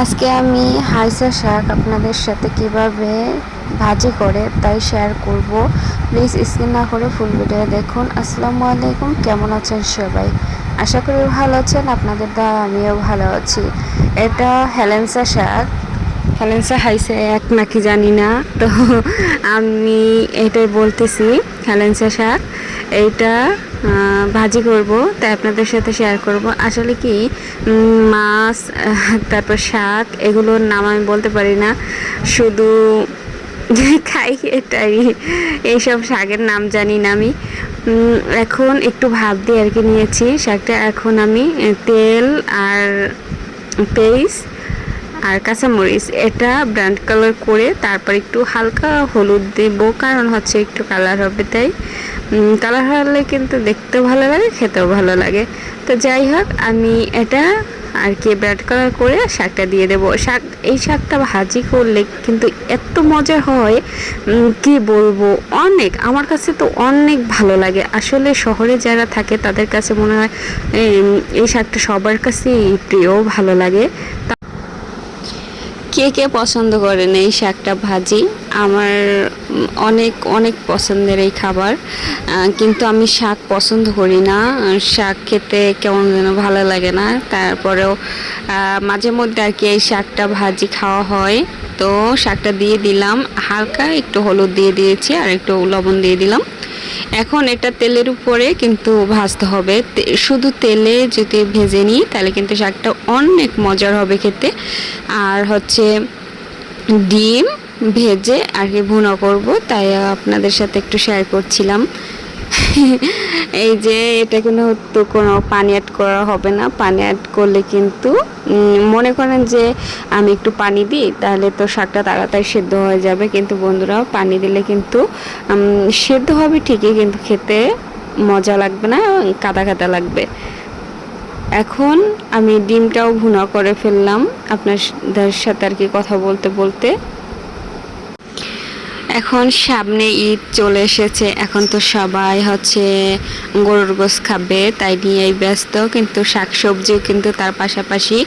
আজকে আমি হাইসা শাক আপনাদের সাথে কিভাবে ভাজি করে তাই শেয়ার করব। প্লিজ স্কিপ না করে ফুল ভিডিও দেখুন। আসসালামু আলাইকুম, কেমন আছেন সবাই? আশা করি ভালো আছেন, আপনাদের দ্বারা আমিও ভালো আছি। এটা হেলেন্সা শাক, হেলেন্সা হাইসা এক নাকি জানি না, তো আমি এটাই বলতেছি হেলেন্সা শাক। এইটা ভাজি করব, তাই আপনাদের সাথে শেয়ার করব। আসলে কি মাছ, তারপর শাক, এগুলোর নাম আমি বলতে পারি না, শুধু খাই এটাই। এইসব শাকের নাম জানি না আমি। এখন একটু ভাপ দিয়ে আর কি নিয়েছি শাকটা। এখন আমি তেল আর পেঁয়াজ আর কাঁচামরিচ এটা ব্রাউন কালার করে তারপর একটু হালকা হলুদ দেব, কারণ হচ্ছে একটু কালার হবে তাই। কালার হলে কিন্তু দেখতেও ভালো লাগে, খেতেও ভালো লাগে। তো যাই হোক, আমি এটা আর কি ব্রাউন কালার করে শাকটা দিয়ে দেবো। এই শাকটা ভাজি করলে কিন্তু এত মজা হয়, কি বলবো, অনেক, আমার কাছে তো অনেক ভালো লাগে। আসলে শহরে যারা থাকে তাদের কাছে মনে হয় এই শাকটা সবার কাছেই প্রিয়, ভালো লাগে। কে কে পছন্দ করেন এই শাকটা ভাজি? আমার অনেক অনেক পছন্দের এই খাবার, কিন্তু আমি শাক পছন্দ করি না। শাক খেতে কেমন যেন ভালো লাগে না। তারপরেও মাঝে মধ্যে আর কি এই শাকটা ভাজি খাওয়া হয়। তো শাকটা দিয়ে দিলাম, হালকা একটু হলুদ দিয়ে দিয়েছি আর একটু লবণ দিয়ে দিলাম। এখন এটা তেলের উপরে কিন্তু ভাজতে হবে। শুধু তেলে যদি ভেজে নিই তাহলে কিন্তু শাকটা অনেক মজার হবে খেতে। আর হচ্ছে ডিম ভেজে আর কি ভুনা করব, তাই আপনাদের সাথে একটু শেয়ার করছিলাম। এই যে এটা কিন্তু কোনো পানি অ্যাড করা হবে না। পানি অ্যাড করলে কিন্তু মনে করেন যে আমি একটু পানি দিই তাহলে তো শাকটা তাড়াতাড়ি সেদ্ধ হয়ে যাবে, কিন্তু বন্ধুরা পানি দিলে কিন্তু সেদ্ধ হবে ঠিকই, কিন্তু খেতে মজা লাগবে না, কাদা কাদা লাগবে। এখন আমি ডিমটাও ভুনা করে ফেললাম আপনাদের সাথে আর কি কথা বলতে বলতে। এখন সামনে ঈদ চলে এসেছে, এখন তো সবাই হচ্ছে গরুর গোশত খাবে, তাই নিয়েই ব্যস্ত। কিন্তু শাকসবজিও কিন্তু তার পাশাপাশি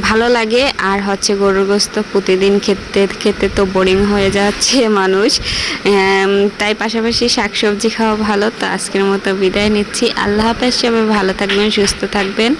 ভালো লাগে। আর হচ্ছে গরুর গোশত প্রতিদিন খেতে খেতে তো বোরিং হয়ে যাচ্ছে মানুষ, তাই পাশাপাশি শাকসবজি খাওয়া ভালো। তো আজকের মতো বিদায় নিচ্ছি, আল্লাহ হাফেজ, সবাই ভালো থাকবেন, সুস্থ থাকবেন।